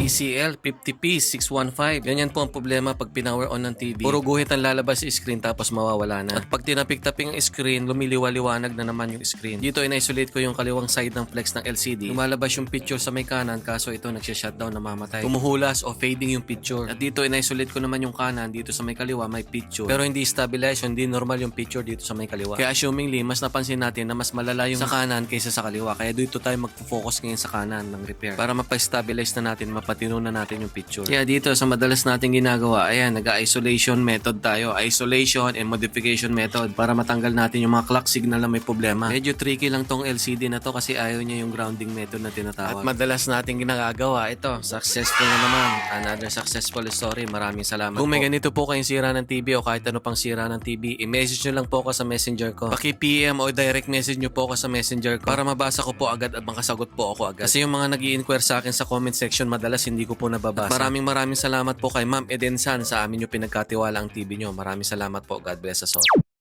TCL 50P615. Ganyan po ang problema pag pinower on ng TV. Puro guhit ang lalabas sa screen tapos mawawala na. At pag tinapik-tapik ang screen, lumiliwa-liwanag na naman yung screen. Dito in-isolate ko yung kaliwang side ng flex ng LCD. Lumalabas yung picture sa may kanan kaso ito nagsha-shutdown, namamatay. Humuhulas o fading yung picture. At dito in-isolate ko naman yung kanan, dito sa may kaliwa may picture. Pero hindi stabilize, hindi normal yung picture dito sa may kaliwa. Kaya assumingly, mas napansin natin na mas malala yung sa kanan kaysa sa kaliwa. Kaya dito tayo magpo-focus ngayon sa kanan ng repair. Para mapa-stabilize na natin, mapatino na natin yung picture. Kaya dito sa madalas nating ginagawa, ayan, nag-isolation method tayo. Isolation and modification method para matanggal natin yung mga clock signal na may problema. Medyo tricky lang tong LCD na to kasi ayaw niya yung grounding method na tinatawag. At madalas nating ginagawa, ito, successful na naman. Another successful story. Maraming salamat Kung may ganito po kayong sira ng TV o kahit ano pang sira ng TV, i-message nyo lang po ako sa messenger ko. Paki-PM o direct message nyo po ako sa messenger ko para mabasa ko po agad at makasagot po ako agad. Kasi yung mga nag-i-inquire sa akin sa comment section, madalas hindi ko po nababasa. At maraming salamat po kay Ma'am Edensan sa amin yung pinagkatiwala ang TV nyo. Maraming salamat po. God bless us all.